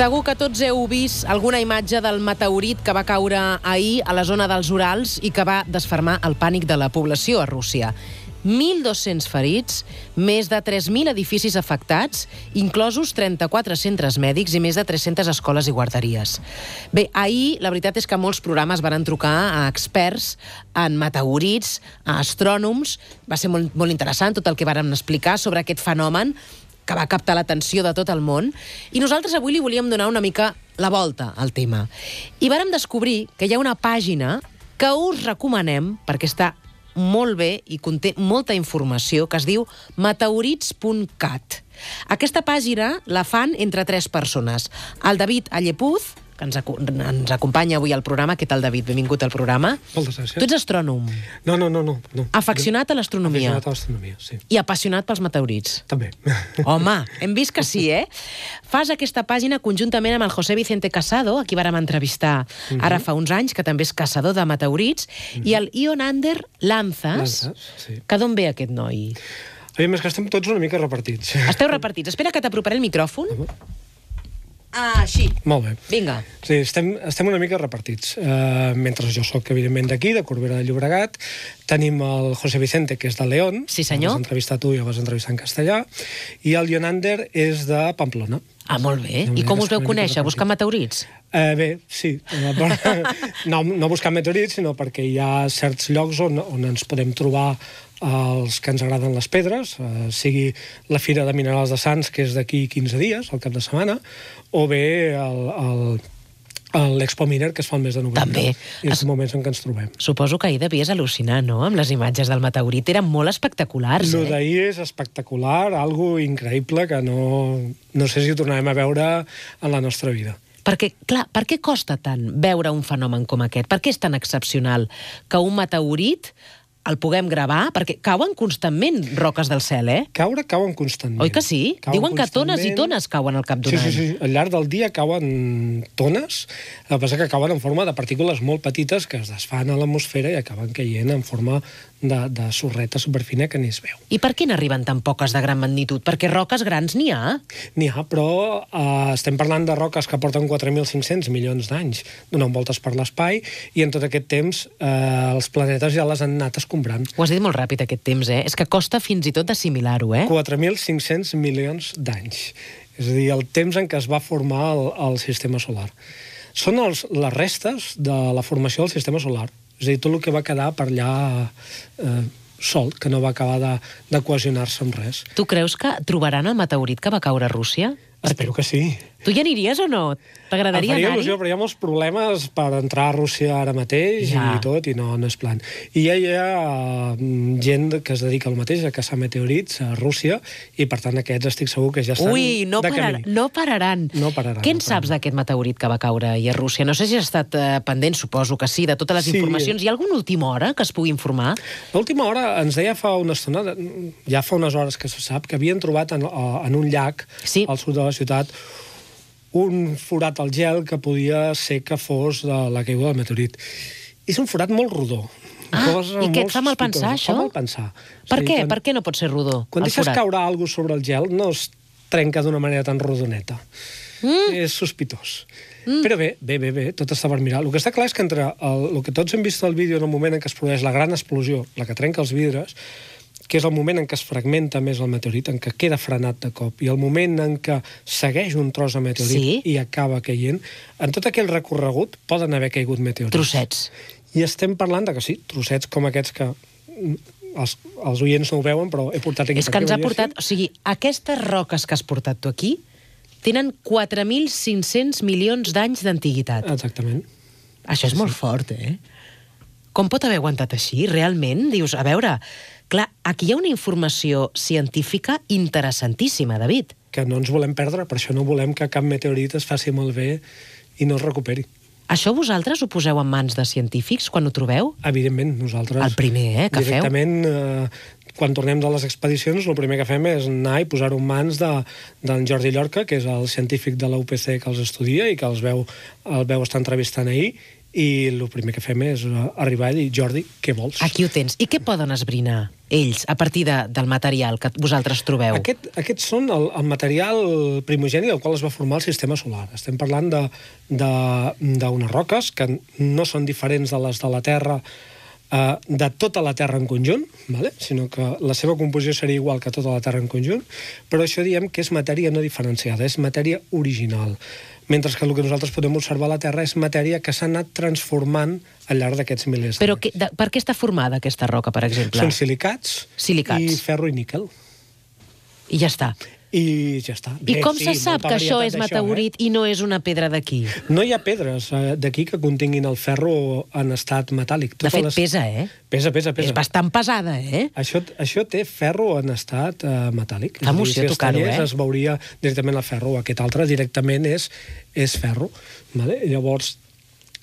Segur que tots heu vist alguna imatge del meteorit que va caure ahir a la zona dels Urals i que va desfermar el pànic de la població a Rússia. 1.200 ferits, més de 3.000 edificis afectats, inclosos 34 centres mèdics i més de 300 escoles i guarderies. Bé, ahir la veritat és que molts programes van trucar a experts en meteorits, a astrònoms. Va ser molt interessant tot el que varen explicar sobre aquest fenomen que va captar l'atenció de tot el món, i nosaltres avui li volíem donar una mica la volta al tema. I vàrem descobrir que hi ha una pàgina que us recomanem perquè està molt bé i conté molta informació, que es diu meteorits.cat. Aquesta pàgina la fan entre 3 persones. El David Allepuz, que ens acompanya avui al programa. Què tal, David? Benvingut al programa. Moltes gràcies. Tu ets astrònom. No. Afeccionat a l'astronomia. Afeccionat a l'astronomia, sí. I apassionat pels meteorits. També. Home, hem vist que sí, eh? Fas aquesta pàgina conjuntament amb el José Vicente Casado, a qui vàrem entrevistar ara fa uns anys, que també és caçador de meteorits, i el Ionander Lanzas, sí. Que d'on ve aquest noi? Més que estem tots una mica repartits. Esteu repartits. Espera que t'aproparé el micròfon. Així. Molt bé. Vinga. Sí, estem una mica repartits. Mentre jo soc, evidentment, d'aquí, de Corbera de Llobregat, tenim el José Vicente, que és de León. Sí, senyor. El vas entrevistar tu i el vas entrevistar en castellà. I el Ionander és de Pamplona. Ah, molt bé. I com us veu conèixer? Buscant meteorits? Bé, sí. No buscant meteorits, sinó perquè hi ha certs llocs on ens podem trobar els que ens agraden les pedres, sigui la Fira de Minerals de Sants, que és d'aquí 15 dies, al cap de setmana, o bé l'Expo Miner, que es fa el mes de novembre. També. I els moments en què ens trobem. Suposo que ahir devies al·lucinar, no?, amb les imatges del meteorit. Eren molt espectaculars, Lo d'ahir és espectacular, algo increïble que no sé si ho tornarem a veure en la nostra vida. Perquè, clar, per què costa tant veure un fenomen com aquest? Per què és tan excepcional que un meteorit el puguem gravar? Perquè cauen constantment roques del cel, eh? Cauen constantment. Oi que sí? Diuen que tones i tones cauen al cap d'un any. Sí. Al llarg del dia cauen tones. El que passa que cauen en forma de partícules molt petites que es desfan a l'atmosfera i acaben caient en forma de sorreta superfina que ni es veu. I per què n'arriben tan poques de gran magnitud? Perquè roques grans n'hi ha? N'hi ha, però estem parlant de roques que porten 4.500 milions d'anys donant voltes per l'espai, i en tot aquest temps els planetes ja les han anat escombrant. Ho has dit molt ràpid, aquest temps, eh? És que costa fins i tot d'assimilar-ho, eh? 4.500 milions d'anys. És a dir, el temps en què es va formar el sistema solar. Són les restes de la formació del sistema solar. És a dir, tot el que va quedar per allà sol, que no va acabar de cohesionar-se amb res. Tu creus que trobaran el meteorit que va caure a Rússia? Espero que sí. Tu hi aniries o no? T'agradaria anar-hi? Faria il·lusió, però hi ha molts problemes per entrar a Rússia ara mateix i tot, i no és plan. I ja hi ha gent que es dedica al mateix, a caçar meteorits a Rússia, i per tant aquests estic segur que ja estan de camí. No pararan. Què en saps d'aquest meteorit que va caure ahir a Rússia? No sé si has estat pendent, suposo que sí, de totes les informacions. Hi ha alguna última hora que es pugui informar? L'última hora ens deia fa una estona, ja fa unes hores que se sap, que havien trobat en un llac al sud de la ciutat un forat al gel que podia ser que fos de la caiguda del meteorit. És un forat molt rodó. I què et fa mal pensar, això? Fa mal pensar. Per què? Per què no pot ser rodó? Quan deixes caure alguna cosa sobre el gel, no es trenca d'una manera tan rodoneta. És sospitós. Però bé, tot està per mirar. El que està clar és que entre el que tots hem vist al vídeo en el moment en què es produeix la gran explosió, la que trenca els vidres, que és el moment en què es fragmenta més el meteorit, en què queda frenat de cop, i el moment en què segueix un tros de meteorit i acaba caient, en tot aquell recorregut poden haver caigut meteorits. Trossets. I estem parlant de que sí, trossets com aquests que els oients no ho veuen, però he portat aquí. És que ens ha portat... O sigui, aquestes roques que has portat tu aquí tenen 4.500 milions d'anys d'antiguitat. Exactament. Això és molt fort, eh? Com pot haver aguantat així? Realment? Dius, a veure... Clar, aquí hi ha una informació científica interessantíssima, David. Que no ens volem perdre, per això no volem que cap meteorit es faci malbé i no es recuperi. Això vosaltres ho poseu en mans de científics quan ho trobeu? Evidentment, nosaltres... El primer, que feu? Directament, quan tornem de les expedicions, el primer que fem és anar i posar-ho en mans d'en Jordi Llorca, que és el científic de la UPC que els estudia i que el veu estar entrevistant ahir, i el primer que fem és arribar i dir, Jordi, què vols? Aquí ho tens. I què poden esbrinar ells a partir del material que vosaltres trobeu? Aquests són el material primogeni del qual es va formar el sistema solar. Estem parlant d'unes roques que no són diferents de les de la Terra, de tota la Terra en conjunt, sinó que la seva composició seria igual que tota la Terra en conjunt, però això diem que és matèria no diferenciada, és matèria original. Mentre que el que nosaltres podem observar a la Terra és matèria que s'ha anat transformant al llarg d'aquests milers d'anys. Però per què està formada aquesta roca, per exemple? Són silicats. I ferro i níquel. I ja està. I ja està. I com se sap que això és meteorit i no és una pedra d'aquí? No hi ha pedres d'aquí que continguin el ferro en estat metàl·lic. De fet, pesa, Pesa. És bastant pesada, Això té ferro en estat metàl·lic. Fa emoció tocar-ho, es veuria directament el ferro. Aquest altre directament és ferro. Llavors,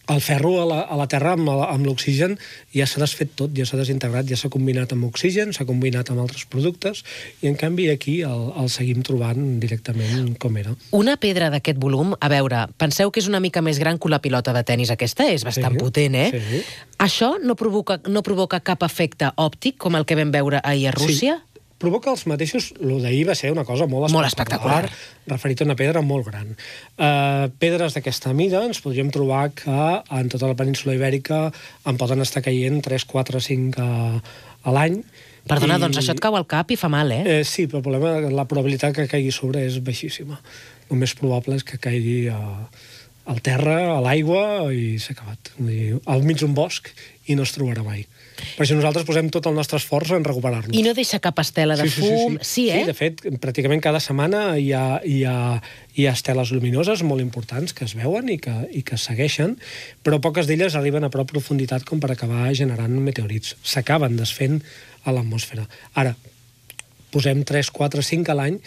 el ferro a la Terra amb l'oxigen ja s'ha desfet tot, ja s'ha desintegrat, ja s'ha combinat amb oxigen, s'ha combinat amb altres productes, i en canvi aquí el seguim trobant directament com era. Una pedra d'aquest volum, a veure, penseu que és una mica més gran que una pilota de tennis. Aquesta és bastant potent, Sí. Això no provoca cap efecte òptic, com el que vam veure ahir a Rússia? Sí. Provoca els mateixos... Lo d'ahir va ser una cosa molt espectacular. Referit a una pedra molt gran. Pedres d'aquesta mida ens podríem trobar que en tota la península ibèrica en poden estar caient 3, 4, 5 a l'any. Perdona, doncs això et cau al cap i fa mal, Sí, però el problema, la probabilitat que caigui sobre és baixíssima. El més probable és que caigui al terra, a l'aigua, i s'ha acabat. Al mig d'un bosc, i no es trobarà mai. Per això nosaltres posem tot el nostre esforç en recuperar-los. I no deixa cap estela de fum? Sí, de fet, pràcticament cada setmana hi ha esteles luminoses molt importants que es veuen i que segueixen, però poques d'elles arriben a prou profunditat com per acabar generant meteorits. S'acaben desfent a l'atmosfera. Ara, posem 3, 4, 5 a l'any,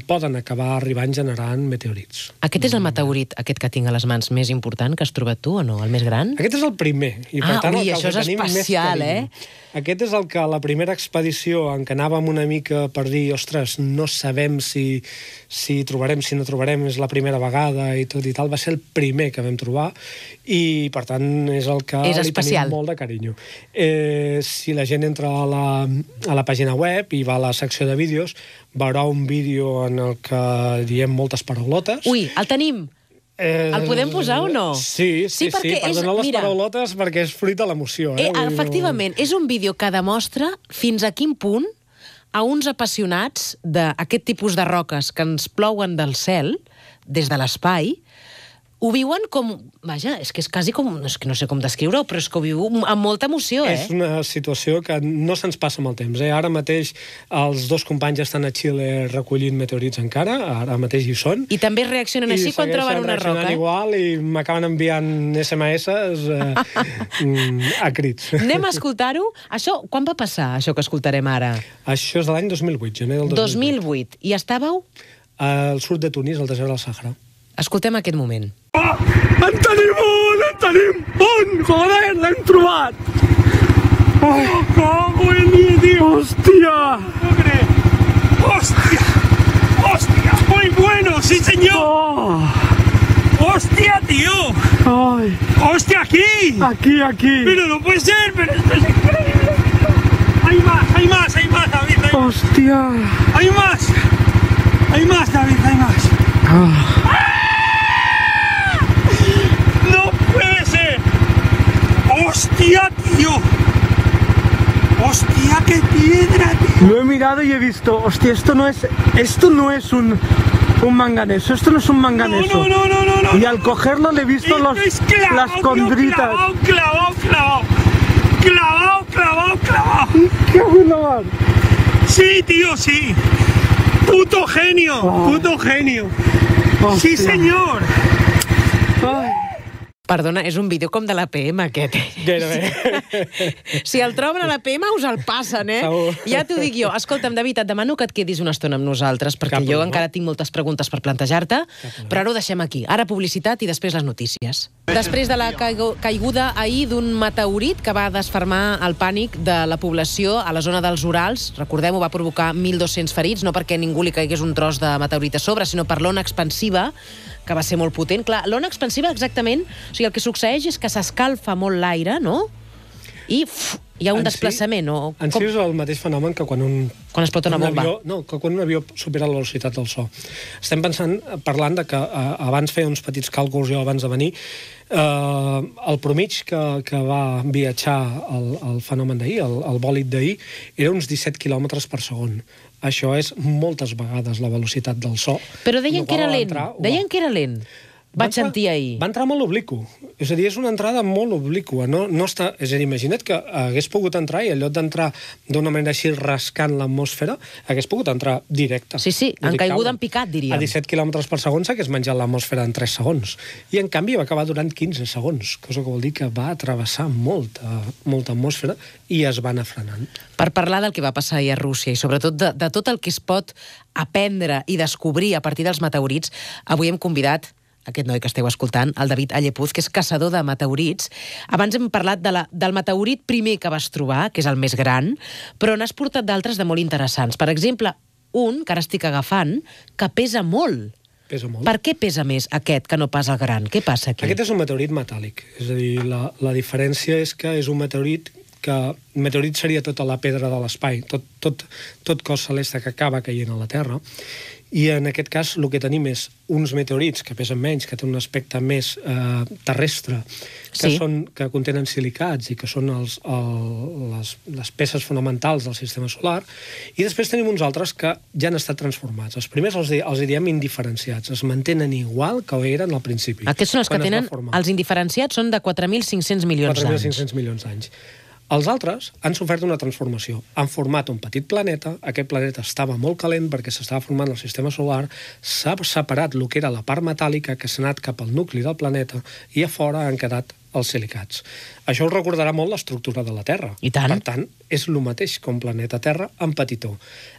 poden acabar arribant generant meteorits. Aquest és el meteorit, aquest que tinc a les mans, més important que has trobat tu, o no? El més gran? Aquest és el primer. I per tant, això és especial, Aquest és el que a la primera expedició en què anàvem una mica per dir, ostres, no sabem si trobarem, si no trobarem, és la primera vegada i tot i tal, va ser el primer que vam trobar i, per tant, és el que li tenim molt de carinyo. Si la gent entra a la pàgina web i va a la secció de vídeos, veurà un vídeo en el que diem moltes paraulotes. Ui, el tenim! El podem posar o no? Sí, perdoneu les paraulotes perquè és fruit de l'emoció. Efectivament, és un vídeo que demostra fins a quin punt a uns apassionats d'aquest tipus de roques que ens plouen del cel, des de l'espai, ho viuen com... Vaja, és que és quasi com... És que no sé com descriure-ho, però és que ho viu amb molta emoció, És una situació que no se'ns passa amb el temps. Ara mateix els dos companys estan a Xile recollint meteorits encara, ara mateix hi són. I també reaccionen així quan troben una roca. I igual, i m'acaben enviant SMS a crits. Anem a escoltar-ho. Això, quan va passar, això que escoltarem ara? Això és de l'any 2008, gener del 2008. I estàveu? Al sud de Tunis, al desert del Sàhara. Escoltem aquest moment. En tenim un! Joder, l'hem trobat! Oh, cago en mi, tío! ¡Hostia! ¡Hostia! ¡Hostia! ¡Muy bueno! ¡Sí, señor! Oh. ¡Hostia, tío! Ay. ¡Hostia, aquí! Aquí. Pero no puede ser, pero esto es increíble. Hay más, David. ¡Hostia! Hay más, David, hay más. ¡No puede ser! ¡Hostia, tío! ¡Hostia, qué piedra, tío! Lo he mirado y he visto, hostia, esto no es un manganeso, esto no es un manganeso. No. Y al cogerlo le he visto las condritas. Clavado. ¡Qué bueno! Sí, tío, sí. Puto genio. Hostia. Sí, señor. Ai. Perdona, és un vídeo com de l'APM, aquest. Gairebé. Si el troben a l'APM, us el passen, Segur. Ja t'ho dic jo. Escolta'm, David, et demano que et quedis una estona amb nosaltres, perquè jo encara tinc moltes preguntes per plantejar-te, però ara ho deixem aquí. Ara publicitat i després les notícies. Després de la caiguda ahir d'un meteorit que va desfermar el pànic de la població a la zona dels Urals, recordem-ho, va provocar 1.200 ferits, no perquè ningú li caigués un tros de meteorit a sobre, sinó per l'ona expansiva que va ser molt potent. Clar, l'ona expansiva exactament, o sigui, el que succeeix és que s'escalfa molt l'aire, no? I hi ha un desplaçament, o... En si és el mateix fenomen que quan quan explota una bomba. Que quan un avió supera la velocitat del so. Estem parlant de que abans feia uns petits càlculs jo abans de venir, el promig que va viatjar el fenomen d'ahir, el bòlid d'ahir, era uns 17 km per segon. Això és moltes vegades la velocitat del so. Però deien que era lent. Deien que era lent. Vaig sentir ahir. Va entrar molt obliqu. És a dir, és una entrada molt oblicua. És a dir, imagina't que hagués pogut entrar i en lloc d'entrar d'una manera així rascant l'atmosfera, hagués pogut entrar directe. Sí, en caiguda en picat, diríem. A 17 km per segon s'hagués menjat l'atmosfera en 3 segons. I, en canvi, va acabar durant 15 segons, cosa que vol dir que va travessar molta atmosfera i es va anar frenant. Per parlar del que va passar ahir a Rússia i sobretot de tot el que es pot aprendre i descobrir a partir dels meteorits, avui hem convidat aquest noi que esteu escoltant, el David Allepuz, que és caçador de meteorits. Abans hem parlat del meteorit primer que vas trobar, que és el més gran, però n'has portat d'altres de molt interessants. Per exemple, un, que ara estic agafant, que pesa molt. Pesa molt. Per què pesa més aquest que no pas el gran? Què passa aquí? Aquest és un meteorit metàl·lic. És a dir, la diferència és que és un meteorit que... Meteorit seria tota la pedra de l'espai, tot cos celeste que acaba caient a la Terra. I en aquest cas el que tenim és uns meteorits que pesen menys, que tenen un aspecte més terrestre, que contenen silicats i que són les peces fonamentals del sistema solar, i després tenim uns altres que ja han estat transformats. Els primers els diem indiferenciats, es mantenen igual que eren al principi. Aquests són els que tenen, els indiferenciats són de 4.500 milions d'anys. 4.500 milions d'anys. Els altres han sofert una transformació. Han format un petit planeta, aquest planeta estava molt calent perquè s'estava formant el sistema solar, s'ha separat el que era la part metàl·lica que s'ha anat cap al nucli del planeta i a fora han quedat els silicats. Això us recordarà molt l'estructura de la Terra. I tant. Per tant, és el mateix que un planeta Terra en petitó.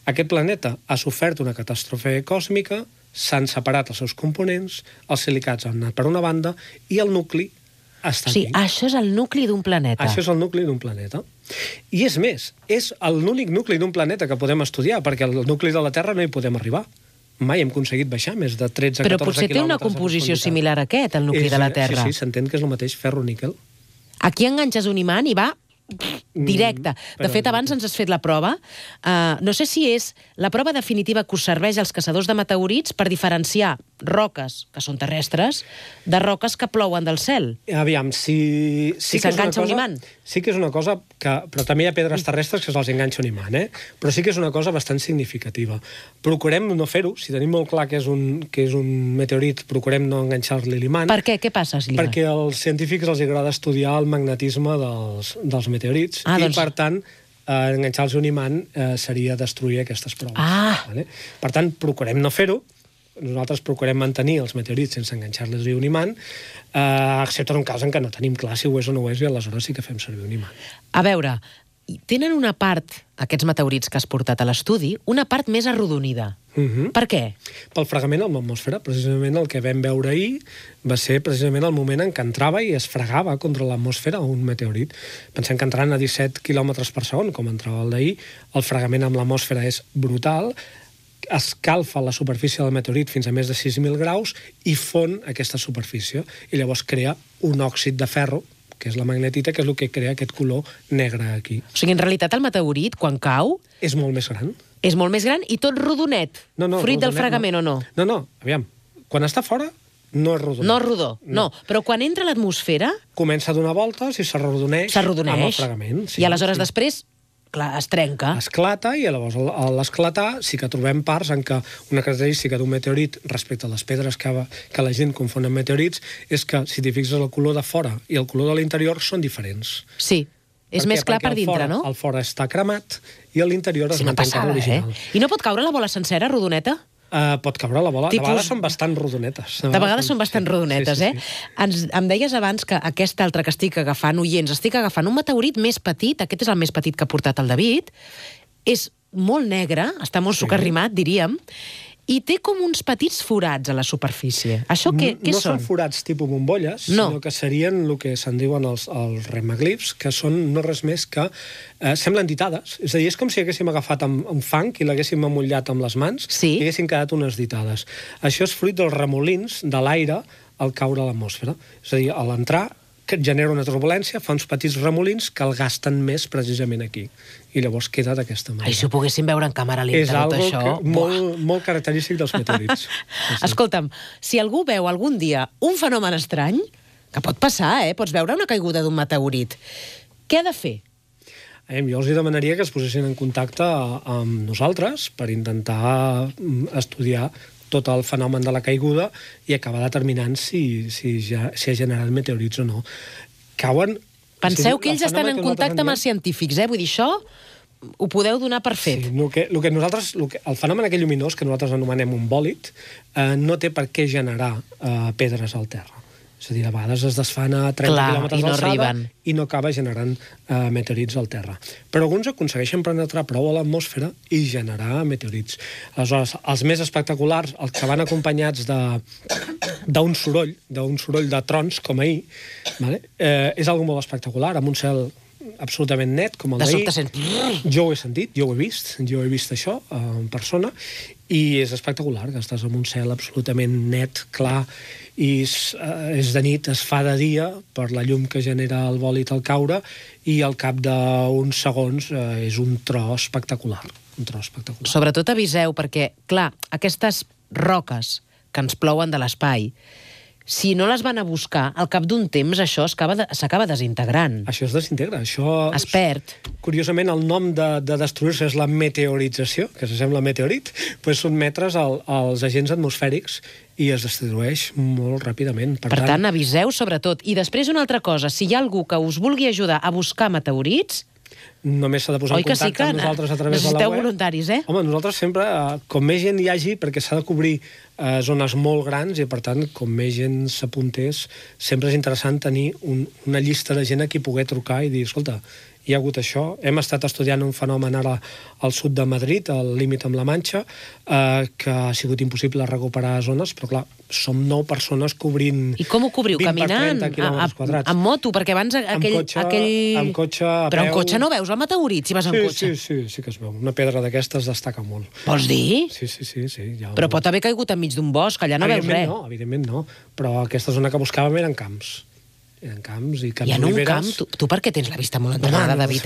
Aquest planeta ha sofert una catàstrofe còsmica, s'han separat els seus components, els silicats han anat per una banda i el nucli està aquí. Això és el nucli d'un planeta. Això és el nucli d'un planeta. I és més, és l'únic nucli d'un planeta que podem estudiar, perquè el nucli de la Terra no hi podem arribar. Mai hem aconseguit baixar més de 13-14 quilòmetres. Però potser té una composició similar a aquest, el nucli de la Terra. Sí, s'entén que és el mateix ferro-níquel. Aquí enganxes un imant i va directe. De fet, abans ens has fet la prova. No sé si és la prova definitiva que us serveix als caçadors de meteorits per diferenciar roques, que són terrestres, de roques que plouen del cel. Aviam, si s'enganxa un imant. Sí que és una cosa que... Però també hi ha pedres terrestres que se'ls enganxa un imant, Però sí que és una cosa bastant significativa. Procurem no fer-ho. Si tenim molt clar que és un meteorit, procurem no enganxar-li l'imant. Per què? Què passa, Silva? Perquè als científics els agrada estudiar el magnetisme dels meteorits. I, per tant, enganxar-los un imant seria destruir aquestes proves. Vale? Per tant, procurem no fer-ho. Nosaltres procurem mantenir els meteorits sense enganxar-los un imant, excepte en un cas en què no tenim clar si ho és o no ho és, i aleshores sí que fem servir un imant. A veure, tenen una part, aquests meteorits que has portat a l'estudi, una part més arrodonida. Per què? Pel fregament amb l'atmosfera. Precisament el que vam veure ahir va ser precisament el moment en què entrava i es fregava contra l'atmosfera un meteorit. Pensem que entrant a 17 km per segon, com entrava el d'ahir, el fregament amb l'atmosfera és brutal, escalfa la superfície del meteorit fins a més de 6.000 graus i fon aquesta superfície. I llavors crea un òxid de ferro, que és la magnetita, que és el que crea aquest color negre aquí. O sigui, en realitat el meteorit, quan cau... És molt més gran. És molt més gran i tot rodonet. Fruit del fregament o no? No, aviam. Quan està fora, no és rodó. No és rodó, no. Però quan entra a l'atmosfera... Comença a donar voltes i s'arrodoneix amb el fregament. I aleshores després... Clar, es trenca. Esclata, i llavors a l'esclatar sí que trobem parts en què una característica d'un meteorit respecte a les pedres que la gent confon amb meteorits és que, si t'hi fixes, el color de fora i el color de l'interior són diferents. Sí, és més clar per dintre, no? El fora està cremat i a l'interior es manté com l'original. I no pot caure la bola sencera, rodoneta? Pot caure la bola. De vegades són bastant rodonetes. De vegades són bastant rodonetes, Em deies abans que aquest altre que estic agafant, oients, estic agafant un meteorit més petit, aquest és el més petit que ha portat el David, és molt negre, està molt socarrimat, diríem, i té com uns petits forats a la superfície. Això què són? No són forats tipus bombolles, sinó que serien el que se'n diuen els remaglifs, que són no res més que semblen ditades. És a dir, és com si haguéssim agafat amb fang i l'haguéssim amollat amb les mans i haguessin quedat unes ditades. Això és fruit dels remolins de l'aire al caure a l'atmosfera. És a dir, a l'entrar, que genera una turbulència, fa uns petits remolins que el gasten més precisament aquí. I llavors queda d'aquesta manera. Ai, si ho poguéssim veure en càmera lenta, tot això... És algo molt característic dels meteorits. Escolta'm, si algú veu algun dia un fenomen estrany, que pot passar, pots veure una caiguda d'un meteorit, què ha de fer? Jo els demanaria que es posessin en contacte amb nosaltres per intentar estudiar tot el fenomen de la caiguda i acabar determinant si ha generat meteorits o no. Cauen... Penseu que ells estan en contacte amb els científics, vull dir, això ho podeu donar per fet. Sí, el fenomen aquell lluminós, que nosaltres anomenem un bòlit, no té per què generar pedres al terra. És a dir, a vegades es desfan a 30 quilòmetres d'alçada i no acaba generant meteorits al terra. Però alguns aconsegueixen penetrar prou a l'atmosfera i generar meteorits. Aleshores, els més espectaculars, els que van acompanyats d'un soroll de trons, com ahir, és algo molt espectacular, amb un cel absolutament net, com el d'ahir. Jo ho he sentit, jo ho he vist això en persona, i és espectacular, que estàs en un cel absolutament net, clar, i és de nit, es fa de dia per la llum que genera el bòlit al caure, i al cap d'uns segons és un tro espectacular. Sobretot aviseu, perquè, clar, aquestes roques que ens plouen de l'espai, si no les van a buscar, al cap d'un temps això s'acaba desintegrant. Això es desintegra, això... Es perd. Curiosament, el nom de destruir-se és la meteorització, que s'assembla a meteorit, doncs sotmetre's als agents atmosfèrics i es destrueix molt ràpidament. Per tant, aviseu sobretot. I després una altra cosa, si hi ha algú que us vulgui ajudar a buscar meteorits... Només s'ha de posar en contacte amb nosaltres a través de la web. Necessiteu voluntaris, Home, nosaltres sempre, com més gent hi hagi, perquè s'ha de cobrir zones molt grans i, per tant, com més gent s'apuntés, sempre és interessant tenir una llista de gent a qui poder trucar i dir, escolta, hi ha hagut això. Hem estat estudiant un fenomen ara al sud de Madrid, al límit amb la Manxa, que ha sigut impossible recuperar zones, però clar, som 9 persones cobrint... I com ho cobriu? 20 per 30 Caminant? quilòmetres quadrats. Amb moto? Perquè abans Amb cotxe, a peu... Però en cotxe no veus el meteorit, si vas en cotxe? Sí que es veu. Una pedra d'aquestes destaca molt. Vols dir? Sí. Però pot haver caigut enmig d'un bosc, allà no veus res. Evidentment no. Però aquesta zona que buscàvem eren camps. Eren camps i camps i en un oliveres. camp, tu per què tens la vista molt entrenada, David,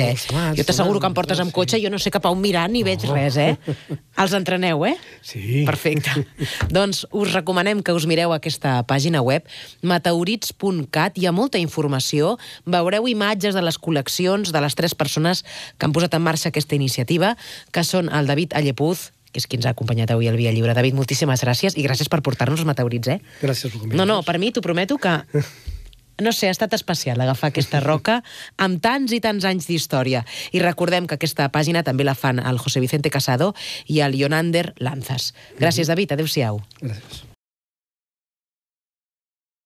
Jo t'asseguro que em portes amb cotxe i jo no sé cap a on mirar ni veig res, Els entreneu, Sí. Perfecte. Doncs us recomanem que us mireu aquesta pàgina web, meteorits.cat, hi ha molta informació, veureu imatges de les col·leccions de les 3 persones que han posat en marxa aquesta iniciativa, que són el David Allepuz, que és qui ens ha acompanyat avui al Via Lliure. David, moltíssimes gràcies i gràcies per portar-nos els meteorits, Gràcies per convidar-nos. No, per mi t'ho prometo que... No sé, ha estat especial agafar aquesta roca amb tants i tants anys d'història. I recordem que aquesta pàgina també la fan el José Vicente Casado i el Yonander Lanzas. Gràcies, David. Adéu-siau. Gràcies.